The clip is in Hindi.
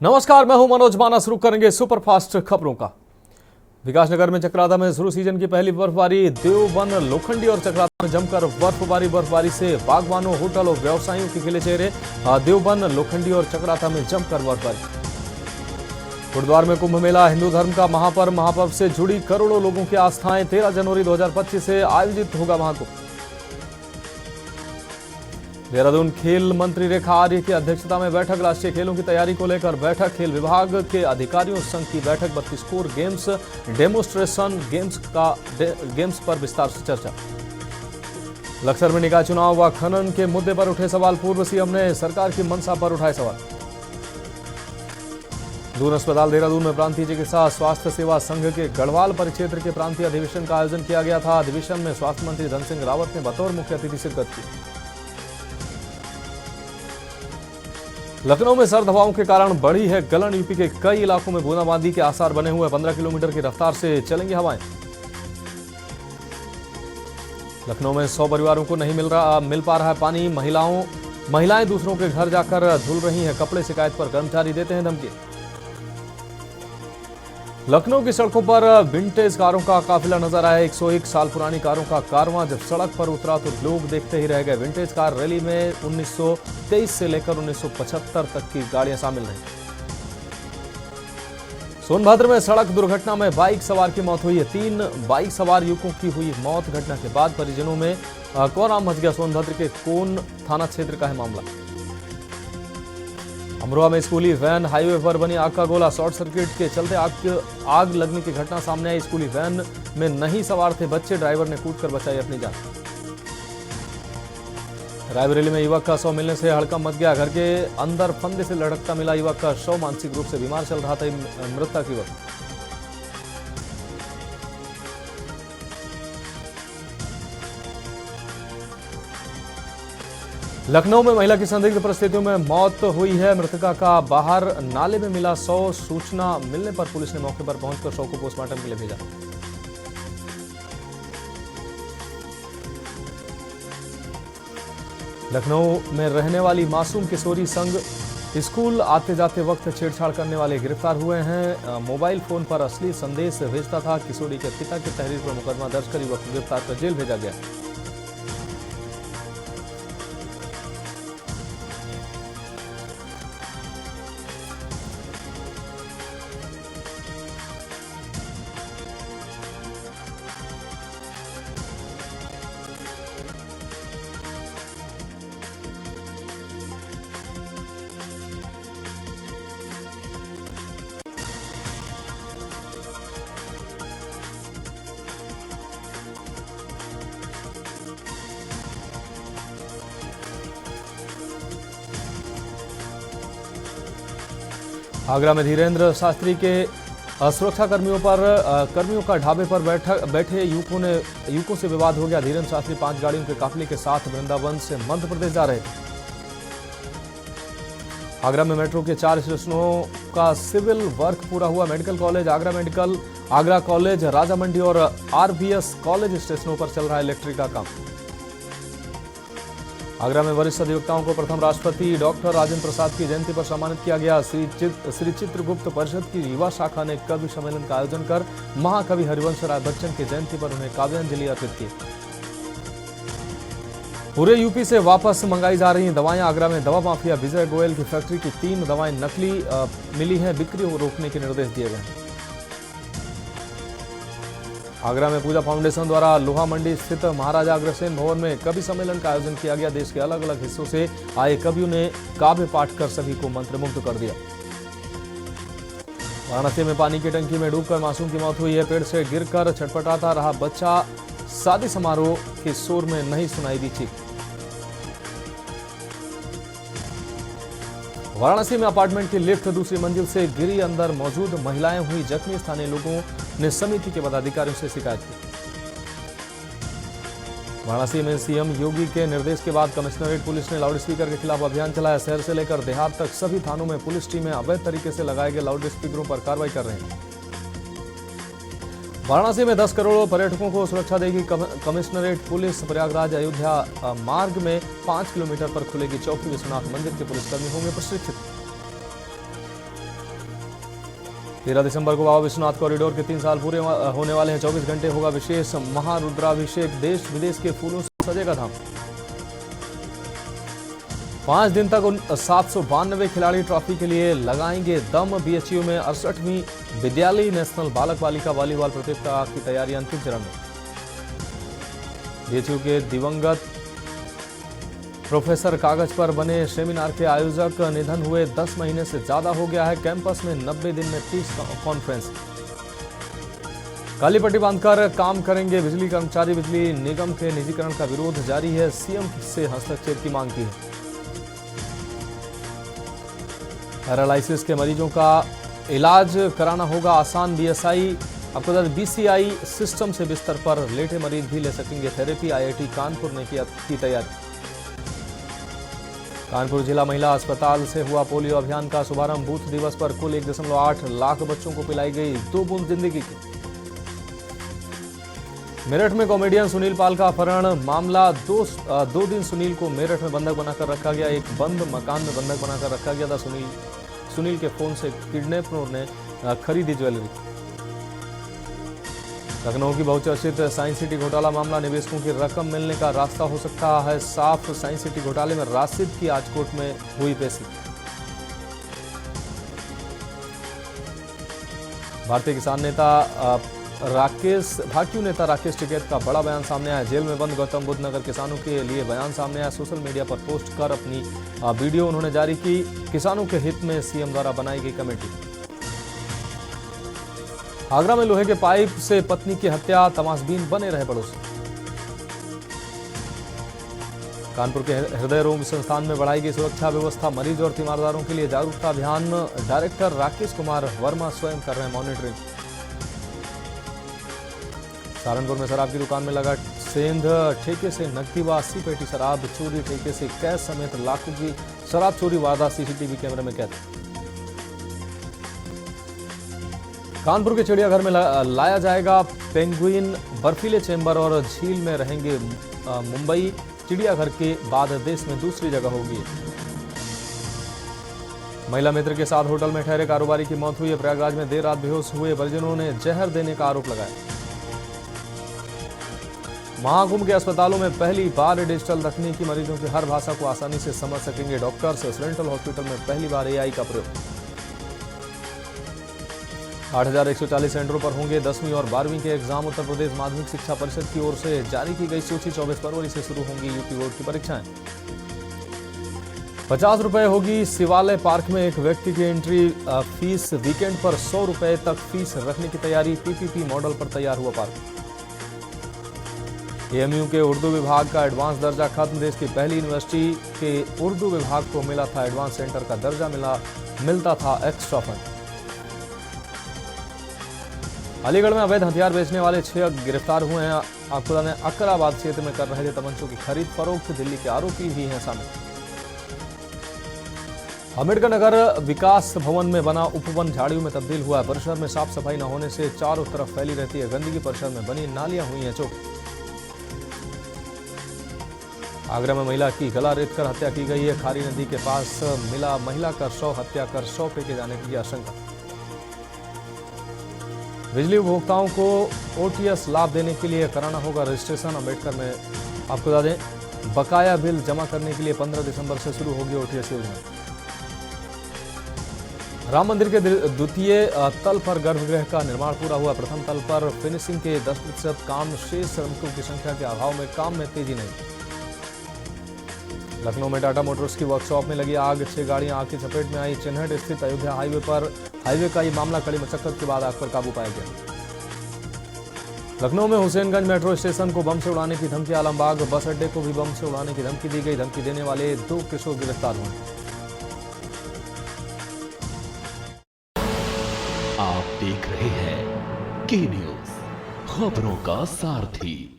नमस्कार, मैं हूं मनोज माना। शुरू करेंगे सुपरफास्ट खबरों का। विकासनगर में चक्राता में शुरू सीजन की पहली बर्फबारी। देवबन, लोखंडी और चक्राता में जमकर बर्फबारी से बागवानों, होटल और व्यवसायियों के खिले चेहरे। देवबन, लोखंडी और चक्राता में जमकर बर्फबारी। गुरुद्वार में कुंभ मेला, हिंदू धर्म का महापर्व से जुड़ी करोड़ों लोगों की आस्थाएं। 13 जनवरी 2025 से आयोजित होगा महाकुंभ। देहरादून खेल मंत्री रेखा आर्य की अध्यक्षता में बैठक। राष्ट्रीय खेलों की तैयारी को लेकर बैठक। खेल विभाग के अधिकारियों संघ की बैठक। 32 कोर गेम्स डेमोन्स्ट्रेशन गेम्स पर विस्तार से चर्चा। लक्सर में निकाय चुनाव व खनन के मुद्दे पर उठे सवाल। पूर्व सीएम ने सरकार की मंशा पर उठाए सवाल। दून अस्पताल देहरादून में प्रांतीय चिकित्सा स्वास्थ्य सेवा संघ के गढ़वाल परिक्षेत्र के प्रांतीय अधिवेशन का आयोजन किया गया था। अधिवेशन में स्वास्थ्य मंत्री धन सिंह रावत ने बतौर मुख्य अतिथि शिरकत की। लखनऊ में सर्द हवाओं के कारण बढ़ी है गलन। यूपी के कई इलाकों में बूंदाबांदी के आसार बने हुए। 15 किलोमीटर की रफ्तार से चलेंगी हवाएं। लखनऊ में 100 परिवारों को नहीं मिल पा रहा है पानी। महिलाएं दूसरों के घर जाकर धुल रही हैं कपड़े। शिकायत पर कर्मचारी देते हैं धमकी। लखनऊ की सड़कों पर विंटेज कारों का काफिला नजर आया। 101 साल पुरानी कारों का कारवां जब सड़क पर उतरा तो लोग देखते ही रह गए। विंटेज कार रैली में 1923 से लेकर 1975 तक की गाड़ियां शामिल रहीं। सोनभद्र में सड़क दुर्घटना में बाइक सवार की मौत हुई है। 3 बाइक सवार युवकों की हुई मौत। घटना के बाद परिजनों में कोहराम मच गया। सोनभद्र के कोन थाना क्षेत्र का है मामला। अमरोहा में स्कूली वैन हाईवे पर बनी आग का गोला। शॉर्ट सर्किट के चलते आग लगने की घटना सामने आई। स्कूली वैन में नहीं सवार थे बच्चे। ड्राइवर ने कूदकर बचाई अपनी जान। रायबरेली में युवक का शव मिलने से हड़कंप मच गया। घर के अंदर फंदे से लटकता मिला युवक का शव। मानसिक रूप से बीमार चल रहा था मृतक युवक। लखनऊ में महिला की संदिग्ध परिस्थितियों में मौत हुई है। मृतका का बाहर नाले में मिला शव। सूचना मिलने पर पुलिस ने मौके पर पहुंचकर शव को पोस्टमार्टम के लिए भेजा। लखनऊ में रहने वाली मासूम किशोरी संग स्कूल आते जाते वक्त छेड़छाड़ करने वाले गिरफ्तार हुए हैं। मोबाइल फोन पर असली संदेश भेजता था। किशोरी के पिता की तहरीर पर मुकदमा दर्ज कर युवक को गिरफ्तार कर जेल भेजा गया। आगरा में धीरेन्द्र शास्त्री के सुरक्षा कर्मियों का ढाबे पर बैठे युवकों से विवाद हो गया। धीरेन्द्र शास्त्री 5 गाड़ियों के काफिले के साथ वृंदावन से मध्य प्रदेश जा रहे थे। आगरा में मेट्रो के 4 स्टेशनों का सिविल वर्क पूरा हुआ। मेडिकल कॉलेज, आगरा कॉलेज, राजा मंडी और आरबीएस कॉलेज स्टेशनों पर चल रहा है इलेक्ट्रिक का काम। आगरा में वरिष्ठ अधिवक्ताओं को प्रथम राष्ट्रपति डॉक्टर राजेंद्र प्रसाद की जयंती पर सम्मानित किया गया। श्री चित्रगुप्त परिषद की युवा शाखा ने कवि सम्मेलन का आयोजन कर महाकवि हरिवंश राय बच्चन की जयंती पर उन्हें काव्यांजलि अर्पित की। पूरे यूपी से वापस मंगाई जा रही दवाएं। आगरा में दवा माफिया विजय गोयल की फैक्ट्री की 3 दवाएं नकली मिली हैं। बिक्री को रोकने के निर्देश दिए गए। आगरा में पूजा फाउंडेशन द्वारा लोहा मंडी स्थित महाराजा अग्रसेन भवन में कवि सम्मेलन का आयोजन किया गया। देश के अलग अलग हिस्सों से आए कवियों ने काव्य पाठ कर सभी को मंत्रमुग्ध कर दिया। वाराणसी में पानी की टंकी में डूबकर मासूम की मौत हुई है। पेड़ से गिरकर छटपटाता रहा बच्चा। शादी समारोह के शोर में नहीं सुनाई दी चीख। वाराणसी में अपार्टमेंट की लिफ्ट दूसरी मंजिल से गिरी। अंदर मौजूद महिलाएं हुई जख्मी। स्थानीय लोगों ने समिति के पदाधिकारियों से शिकायत की। वाराणसी में सीएम योगी के निर्देश के बाद कमिश्नरेट पुलिस ने लाउडस्पीकर के खिलाफ अभियान चलाया। शहर से लेकर देहात तक सभी थानों में पुलिस टीमें अवैध तरीके से लगाए गए लाउडस्पीकरों पर कार्रवाई कर रहे हैं। वाराणसी में 10 करोड़ पर्यटकों को सुरक्षा देगी कमिश्नरेट पुलिस। प्रयागराज अयोध्या मार्ग में 5 किलोमीटर पर खुलेगी चौकी। विश्वनाथ मंदिर के पुलिसकर्मी होंगे प्रशिक्षित। 13 दिसंबर को बाबा विश्वनाथ कॉरिडोर के 3 साल पूरे होने वाले हैं। 24 घंटे होगा विशेष महारुद्राभिषेक। देश विदेश के फूलों से सजेगा धाम। 5 दिन तक 792 खिलाड़ी ट्रॉफी के लिए लगाएंगे दम। बीएचयू में 68वीं विद्यालय नेशनल बालक बालिका वॉलीबॉल प्रतियोगिता की तैयारी अंतिम चरण में। बीएचयू के दिवंगत प्रोफेसर कागज पर बने सेमिनार के आयोजक निधन हुए। 10 महीने से ज्यादा हो गया है। कैंपस में 90 दिन में 30 कॉन्फ्रेंस। काली पट्टी बांधकर काम करेंगे बिजली कर्मचारी। बिजली निगम के निजीकरण का विरोध जारी है। सीएम से हस्तक्षेप की मांग की है। पैरालिसिस के मरीजों का इलाज कराना होगा आसान। बीएसआई आपको बता दें बीसीआई सिस्टम से बिस्तर पर लेटे मरीज भी ले सकेंगे थेरेपी। आईआईटी कानपुर ने की तैयारी। कानपुर जिला महिला अस्पताल से हुआ पोलियो अभियान का शुभारंभ। बूथ दिवस पर कुल 1.8 लाख बच्चों को पिलाई गई 2 बूंद जिंदगी की। मेरठ में कॉमेडियन सुनील पाल का अपहरण मामला। दो दिन सुनील को मेरठ में बंधक बनाकर रखा गया। एक बंद मकान में बंधक बनाकर रखा गया था। सुनील के फोन से किडनैपरों ने खरीदी ज्वेलरी। लखनऊ की बहुचर्चित साइंस सिटी घोटाला मामला। निवेशकों की रकम मिलने का रास्ता हो सकता है साफ। साइंस सिटी घोटाले में राशिद की आज कोर्ट में हुई पेशी। भारतीय किसान नेता भाजपा नेता राकेश टिकैत का बड़ा बयान सामने आया। जेल में बंद गौतम बुद्ध नगर किसानों के लिए बयान सामने आया। सोशल मीडिया पर पोस्ट कर अपनी वीडियो उन्होंने जारी की। किसानों के हित में सीएम द्वारा बनाई गई कमेटी। आगरा में लोहे के पाइप से पत्नी की हत्या। तमाशबीन बने रहे पड़ोसी। कानपुर के हृदय रोग संस्थान में बढ़ाई गई सुरक्षा व्यवस्था। मरीज और तीमारदारों के लिए जागरूकता अभियान। डायरेक्टर राकेश कुमार वर्मा स्वयं कर रहे हैं मॉनिटरिंग। सहारनपुर में शराब की दुकान में लगा सेंध। ठेके से नकदी व 80 पेटी शराब चोरी। ठेके से कैश समेत लाखों की शराब चोरी वारदात सीसीटीवी कैमरे में कैद। कानपुर के चिड़ियाघर में लाया जाएगा पेंगुइन। बर्फीले चेंबर और झील में रहेंगे मुंबई। चिड़ियाघर के बाद देश में दूसरी जगह होगी। महिला मित्र के साथ होटल में ठहरे कारोबारी की मौत हुई है। प्रयागराज में देर रात बेहोश हुए परिजनों ने जहर देने का आरोप लगाया। महाकुंभ के अस्पतालों में पहली बार डिजिटल तकनीकी मरीजों की हर भाषा को आसानी से समझ सकेंगे डॉक्टर्स। रेंटल हॉस्पिटल में पहली बार एआई का प्रयोग। 8,140 सेंटरों पर होंगे 10वीं और 12वीं के एग्जाम। उत्तर प्रदेश माध्यमिक शिक्षा परिषद की ओर से जारी की गई सूची। 24 फरवरी से शुरू होंगी यूपी बोर्ड की परीक्षाएं। 50 रुपए होगी शिवालय पार्क में एक व्यक्ति की एंट्री फीस। वीकेंड पर 100 रुपए तक फीस रखने की तैयारी। पीपीपी मॉडल पर तैयार हुआ पार्क। एएमयू के उर्दू विभाग का एडवांस दर्जा खत्म। देश की पहली यूनिवर्सिटी के उर्दू विभाग को मिला था एडवांस सेंटर का दर्जा। मिलता था एक्स्ट्रा फंड। अलीगढ़ में अवैध हथियार बेचने वाले 6 गिरफ्तार हुए हैं। आपको बता दें अकराबाद क्षेत्र में कर रहे थे तमंचों की खरीद फरोख्त। दिल्ली के आरोपी भी हैं शामिल। अम्बेडकर नगर विकास भवन में बना उपवन झाड़ियों में तब्दील हुआ है। परिसर में साफ सफाई न होने से चारों तरफ फैली रहती है गंदगी। परिसर में बनी नालियां हुई हैं चौक। आगरा में महिला की गला रेतकर हत्या की गई है। खारी नदी के पास मिला महिला का शव। हत्या कर शव फेंके जाने की आशंका। बिजली उपभोक्ताओं को ओटीएस लाभ देने के लिए कराना होगा रजिस्ट्रेशन। अम्बेडकर में आपको बता दें बकाया बिल जमा करने के लिए 15 दिसंबर से शुरू होगी ओटीएस योजना। राम मंदिर के द्वितीय तल पर गर्भगृह का निर्माण पूरा हुआ। प्रथम तल पर फिनिशिंग के 10% काम शेष। श्रमिकों की संख्या के अभाव में काम में तेजी नहीं। लखनऊ में टाटा मोटर्स की वर्कशॉप में लगी आग। 6 गाड़ियां आग की चपेट में आई। चिन्हट स्थित अयोध्या हाईवे का ये मामला कड़ी मशक्कत के बाद आग पर काबू पाया गया। लखनऊ में हुसैनगंज मेट्रो स्टेशन को बम से उड़ाने की धमकी। आलमबाग बस अड्डे को भी बम से उड़ाने की धमकी दी गई। धमकी देने वाले 2 किशोर गिरफ्तार हुए। आप देख रहे हैं के न्यूज, खबरों का सारथी।